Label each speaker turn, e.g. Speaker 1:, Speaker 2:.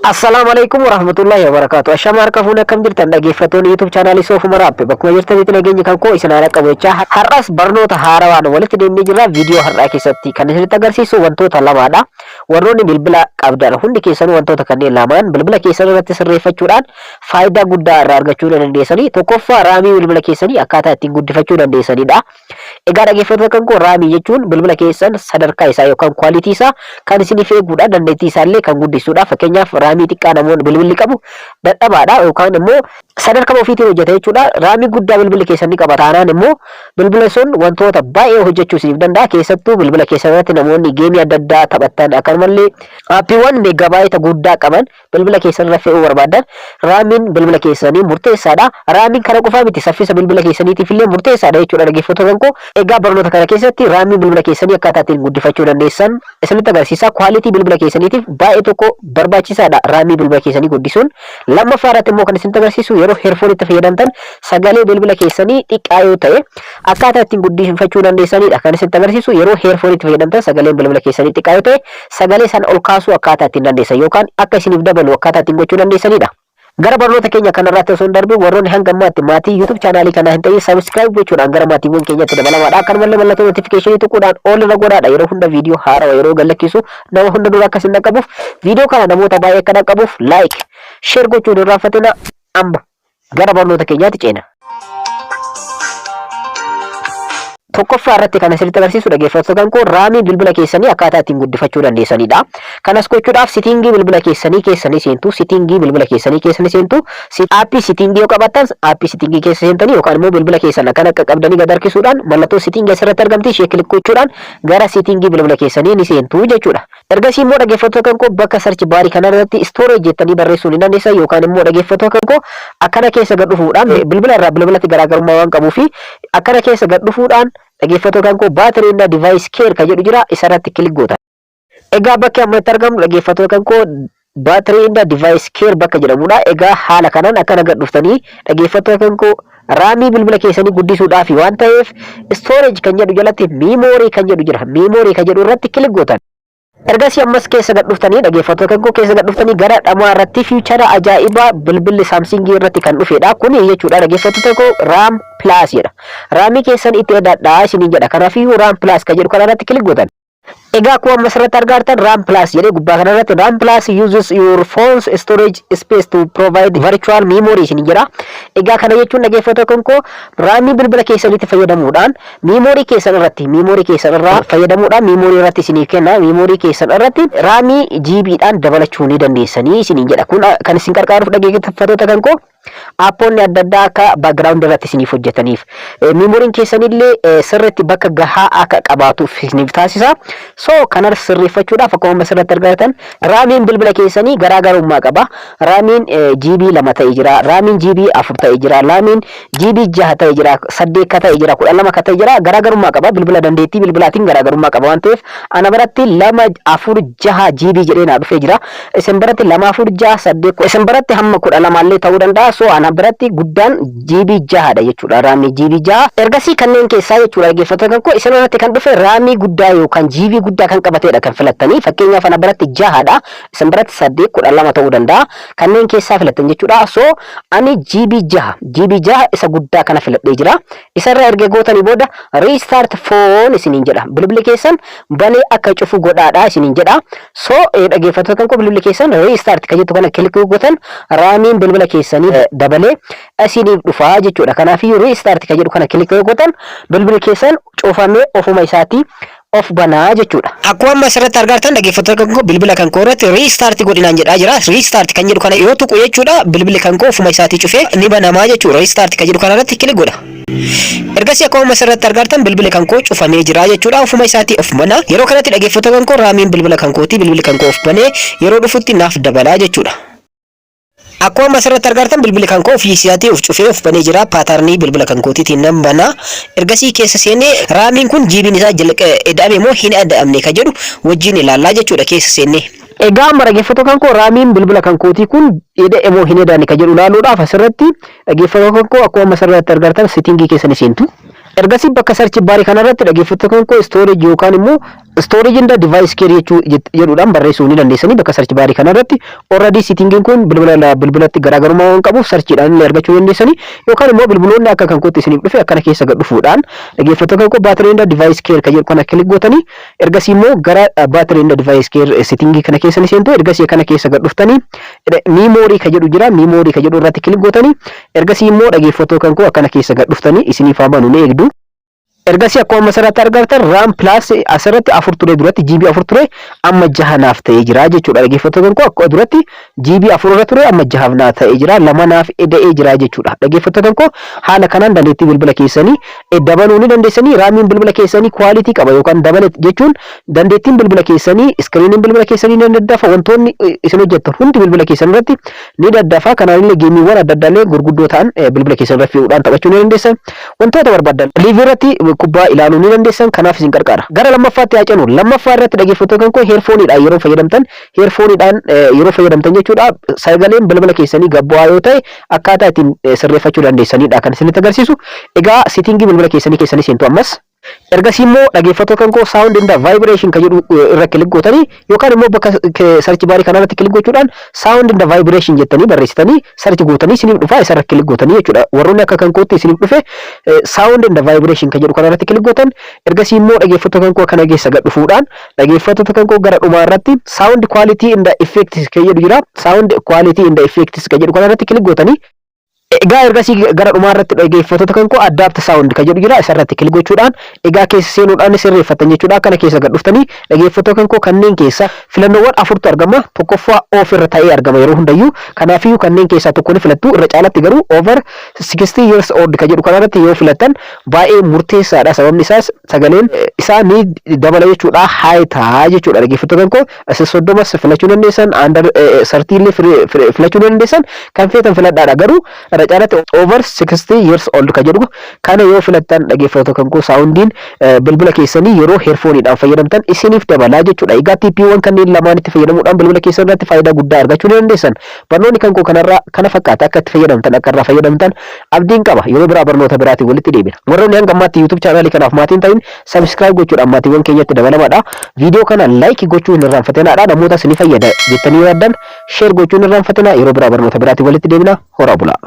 Speaker 1: Assalamualaikum warahmatullahi wabarakatuh. Ashama harka fuuna kam jirtan dhaggeeffattoonni YouTube channel Soofuma Raappe bakkuma jirtanitti nageenya kan koo isin haala qabachaa har'as barnoota haarawaan walitti deemnee jirra. Viidiyoo har'aa keessatti kan isinitti agarsiisu wantoota lamaadha. Warroonni bilbila qabdan hundi keessanuu wantoota kanneen lamaan bilbila keessan irratti sirreeffachuudhaan faayidaa guddaa irraa argachuu dandeessanii. Tokkoffaa raamii bilbila keessanii akkaataa ittiin guddifachuu dandeessanidha. Egaa dhaggeeffattoota kan koo raamii jechuun bilbila keessan sadarkaa isaa yookaan kwaalitii isaa kan isiniif eeguudha, dandeettii isaallee kan guddisuudha. Fakkeenyaaf raamii xiqqaa namoonni bilbilli qabu dadhabaadha yookaan immoo sadarkaa ofiitiin hojjeta jechuudha. Raamii guddaa bilbilli keessan ni qaba taanaan immoo bilbila sun wantoota baay'ee hojjechuu isiniif danda'a. Keessattuu bilbila keessan irratti namoonni geemii adda addaa taphatan akkasumallee aappiiwwan meegaabaayita guddaa qaban bilbila keessan irra fe'uu barbaadan raamiin bilbila keessanii murteessaadha. Raamiin kana qofaa miti, saffisa bilbila keessaniitiif illee murteessaadha jechuudha dhaggeeffattoota kan koo. Egaa barnoota kana keessatti raamii bilbila keessanii akkaataa ittiin guddifachuu dandeessan isinitti agarsiisa. Kwaalitii bilbila keessaniitiif baay'ee tokko barbaachisaadha raamii bilbila keessanii guddisuun. Lammaffaa irratti immoo kan isinitti agarsiisu yeroo heerfoon itti fayyadamtan sagalee bilbila keessanii xiqqaa yoo ta'e akkaataa ittiin guddifachuu dandeessanidha kan isinitti agarsiisu. Yeroo heerfoon itti fayyadamtan sagaleen bilbila keessanii xiqqaa yoo ta'e sagalee sana ol kaasuu akkaataa ittiin dandeessan yookaan akka isiniif dabalu akkaataa ittiin gochuu dandeessanidha. Gara barnoota keenya kanarratti osoo hin darbiin warroonni hanga ammaatti maatii YouTube chaanaalii kanaa hin ta'in subscribe gochuudhaan gara maatiiwwan keenyatti dabalamaadha. Akkanumallee mallattoo notifiikeeshinii tuquudhaan ol irra godhaadha. Yeroo hunda viidiyoo haarawaa yeroo gadhiisu nama hunda dura akka isin dhaqqabuuf viidiyoo kana namoota baay'ee akka dhaqqabuuf like share gochuun hin irraanfatina. Amma gara barnoota keenyaatti ceena. Tokkoffaa irratti kan isinitti agarsiisu dhaggeeffattoota kan koo raamii bilbila keessanii akkaataa ittiin guddifachuu dandeessanidha. Kanas gochuudhaaf sitingii bilbila keessanii keessanii seentu, sitingii bilbila keessanii keessanii seentu, aappii sitingii yoo qabaattan aappii sitingii keessa seentanii yookaan immoo bilbila keessan akka qabdanii gad harkisuudhaan mallattoo sitingii asirratti argamti ishee kilik gochuudhaan gara sitingii bilbila keessanii ni seentu jechuudha. Ergasii immoo dhaggeeffattoota kan koo bakka sarchi baarii kanarratti storage jettanii barreessuu ni dandeessan yookaan immoo dhaggeeffattoota kan koo akkana keessa gad dhufuudhaan bilbila irraa bilbilatti garaagarummaa waan qabuu fi akkana keessa gad dhufuudhaan dhaggeeffattoota kan koo baatirii inda device care kan jedhu jira isarratti kilik goota. Egaa bakki amma itti argamu dhaggeeffattoota kan koo baatirii inda device care bakka jedhamudha. Egaa haala kanaan akkana gad dhuftanii dhaggeeffattoota kan koo raamii bilbila keessanii guddisuudhaaf waan ta'eef storage kan jedhu jalatti memory kan jedhu jira. Memory kan jedhu irratti kilik gootan. Ergasii ammas keessa gad dhuftanii dhaggeeffattoota kan koo keessa gad dhuftanii gara dhamaa irratti fiichara ajaa'ibaa bilbilli Samsung irratti kan dhufedha. Kuni jechuudha dhaggeeffattoota koo RAM Plus jedha. Raamii keessan itti eddaadhaa isiniin jedha. Kanaafiyyuu RAM Plus kan jedhu kanarratti kilik gootan. Egaa akkuma ammas irratti argartan RAM Plus jedhee gubbaa kanarratti RAM Plus uses your phone's storage space to provide virtual memory isiniin jedha. Egaa kana jechuun dhaggeeffattoota kan koo raamii bilbila keessanitti fayyadamuudhaan memory keessan irraa fayyadamuudhaan memory irratti isiniif kenna. Memory keessan irratti raamii GB'dhaan dabalachuu ni dandeessanii isiniin jedha. Kun kan isin gargaaruuf dhaggeeffattoota kan koo aappoonni adda addaa akka background irratti isiniif hojjetaniif meemoriin keessanillee sirriitti bakka gahaa akka qabaatuuf isiniif taasisa. So kana sirreeffachuudhaaf akkuma asirratti argatan raamiin bilbila keessanii garaagarummaa qaba. Raamiin GB 2 ta'ee jira, raamiin GB 4 ta'ee jira, raamiin GB 6 ta'ee jira, 8 ta'ee jira, 12 ta'ee jira. Garaagarummaa qaba. Bilbila dandeettii bilbilaatiin garaagarummaa qaba waan ta'eef ana biratti 2 4 6 GB jedhee naa dhufee jira. Isin biratti 2 4 6 8 isin biratti hamma 12 illee ta'uu danda'a. So ana biratti guddaan GB 6 dha jechuudha. Raamii GB 6. Ergasii kanneen keessaa jechuudha dhaggeeffattoota kan koo isin irratti kan dhufe raamii guddaa yookaan GB guddaa kan qabatedha kan filattanii. Fakkeenyaaf ana biratti 6 dha. Isin biratti 8 12 ta'uu danda'a. Kanneen keessaa filattan jechuudha. So ani GB 6 isa guddaa kana filadhee jira. Isarra erga gootanii booda restart phone isiniin jedha. Bilbilli keessan banee akka cufu godhaadha isiniin jedha. So dhaggeeffattoota kan koo bilbilli keessan restart kan jettu kana kilik gootan raamiin bilbila keessanii dabalee isiniif dhufaa jechuudha. Kanaafiyyuu restart kan jedhu kana kilik gootan bilbilli keessan cufamee ofuma isaatii of banaa jechuudha. Akkuma amma asirratti argartan dhaggeeffattoota kan koo bilbila kan koo irratti restart godhinaan jedhaa jira. Restart kan jedhu kana yoo tuqu jechuudha bilbilli kan koo ofuma isaatii cufee ni banamaa jechuudha. Restart kan jedhu kana irratti kilik godha. Ergasii akkuma asirratti argartan bilbilli kan koo cufamee jira jechuudha. Ofuma isaatii of bana. Yeroo kanatti dhaggeeffattoota kan koo raamiin bilbila kan kooti bilbilli kan koo of banee yeroo dhufutti naaf dabalaa jechuudha. Akkuma asirratti argartan bilbilli kan koo ofii isaatii of cufee of banee jira. Paatarnii bilbila kan kootiitiin nan bana. Ergasii keessa seenee raamiin kun GB'n isaa eda'ame moo hin eda'amne kan jedhu wajjin ilaallaa jechuudha keessa seenee. Egaa amma dhaggeeffattoota kan koo raamiin bilbila kan kootii kun eda'e moo hin eda'amne kan jedhu ilaaluudhaaf asirratti dhaggeeffattoota kan koo akkuma asirratti argartan sitingii keessa ni seentu. Ergasii bakka sarchi baarii kanarratti dhaggeeffattoota kan koo storage yookaan immoo storage inda device care jedhuudhaan barreessuu ni dandeessanii bakka search bar kanarratti already settingin kun bilbilatti garaagarummaa waan qabuuf searchidhaan illee argachuu dandeessanii yookaan immoo bilbiloonni akka kan kootti isiniif dhufe akkana keessa gad dhufuudhaan dhaggeeffattoota koo battery inda device care kan jedhu kana click gootanii ergasii immoo gara battery inda device care settingii kana keessa ni seentu ergasii kana keessa gad dhuftanii memory kan jedhu jira memory kan jedhu irratti click gootanii ergasii immoo dhaggeeffattoota koo akkana keessa gad dhuftanii isiniif haamanu ni eegdu ergasii akkuma masarratti argattan RAM plus asirratti 4 ture duratti GB 4 ture amma 6 naaf ta'ee jira jechuudha dhaggeeffattoota koo akkuma duratti GB 4 irra ture amma 6 naaf ta'ee jira 2 naaf eda'ee jira jechuudha dhaggeeffattoota koo haala kanaan dandeettii bilbila keessanii dabaluu ni dandeessanii RAMiin bilbila keessanii quality qaba yookaan dabale jechuun dandeettiin bilbila keessanii screeniin bilbila keessanii ni daddafa wantoonni isin hojjettan hundi bilbila keessan irratti ni daddafa kanaallee geemiiwwan adda addaallee gurguddoo ta'an bilbila keessan irratti fe'uudhaan taphachuu ni dandeessan wantoota barbaadan live irratti kubbaa ilaaluu ni dandeessan kanaaf isin qarqara gara lammaffaatti haa ceenu lammaffaa irratti dhaggeeffattoota koo heerfooniidhaan yeroo fayyadamtan heerfooniidhaan yeroo fayyadamtan jechuudha sagaleen bilbila keessanii gabbu'aa yoo ta'e akkaataa ittiin sirreeffachuu dandeessanidha kan isinitti agarsiisu egaa settingii bilbila keessanii seentu ammas ergasii immoo dhaggeeffattoota koo sound in the vibration kan jedhu irra click gootanii yookaan immoo bakka search bar kanarratti click gochuudhaan sound in the vibration jettanii barreessitanii search gootanii isiniif dhufa isa irra click gootanii jechuudha warroonni akka kan kootti isiniif dhufe sound in the vibration kan jedhu kanarratti click gootan ergasii immoo dhaggeeffattoota koo kana keessa gad dhufuudhaan dhaggeeffattoota koo gara dhumaa irratti sound quality in the effects kan jedhu jira sound quality in the effects kan jedhu kanarratti click gootanii egaa ergasii gara dhumaa irratti dhaggeeffattoota kan koo adapt sound kan jedhu jira isarratti click gochuudhaan egaa keessa seenuudhaan sirreeffatan jechuudha kana keessa gad dhuftanii dhaggeeffattoota kan koo kanneen keessa filannoowwan afurtu argama tokkoffaa off irra ta'ee argama yeroo hundayyuu kanaafiyyuu kanneen keessaa tokko ni filattu irra caalatti garuu over 60 years old kan jedhu kanarratti yoo filattan baay'ee murteessaadha sababni isaas sagaleen isaa ni dabala jechuudha high ta'a jechuudha dhaggeeffattoota kan koo isa 30 filachuu dandeessan under 30 illee filachuu dandeessan kan feetan filadhaadha garuu racaalatti over 60 years old kan jedhu kana yoo filattan dhaggeeffattoota kan koo saawundiin bilbila keessanii yeroo heerfooniidhaan fayyadamtan isiniif dabalaa jechuudha egaa tiippiiwwan kanneen lamaanitti fayyadamuudhaan bilbila keessan irratti faayidaa guddaa argachuu ni dandeessan barnoonni kan koo kanarraa kana fakkaata akka itti fayyadamtan akka irraa fayyadamtan abdiin qaba yeroo biraa barnoota biraatiin walitti deebina warroonni hanga ammaatti YouTube chaanaalii kanaaf maatiin ta'in subscribe gochuudhaan maatiiwwan keenyatti dabalamaadha viidiyoo kana like gochuu hin irraanfatinaadha namoota isinii fayyada jettanii yaaddan share gochuu hin irraanfatina yeroo biraa barnoota biraatiin walitti deebina horaa bulaa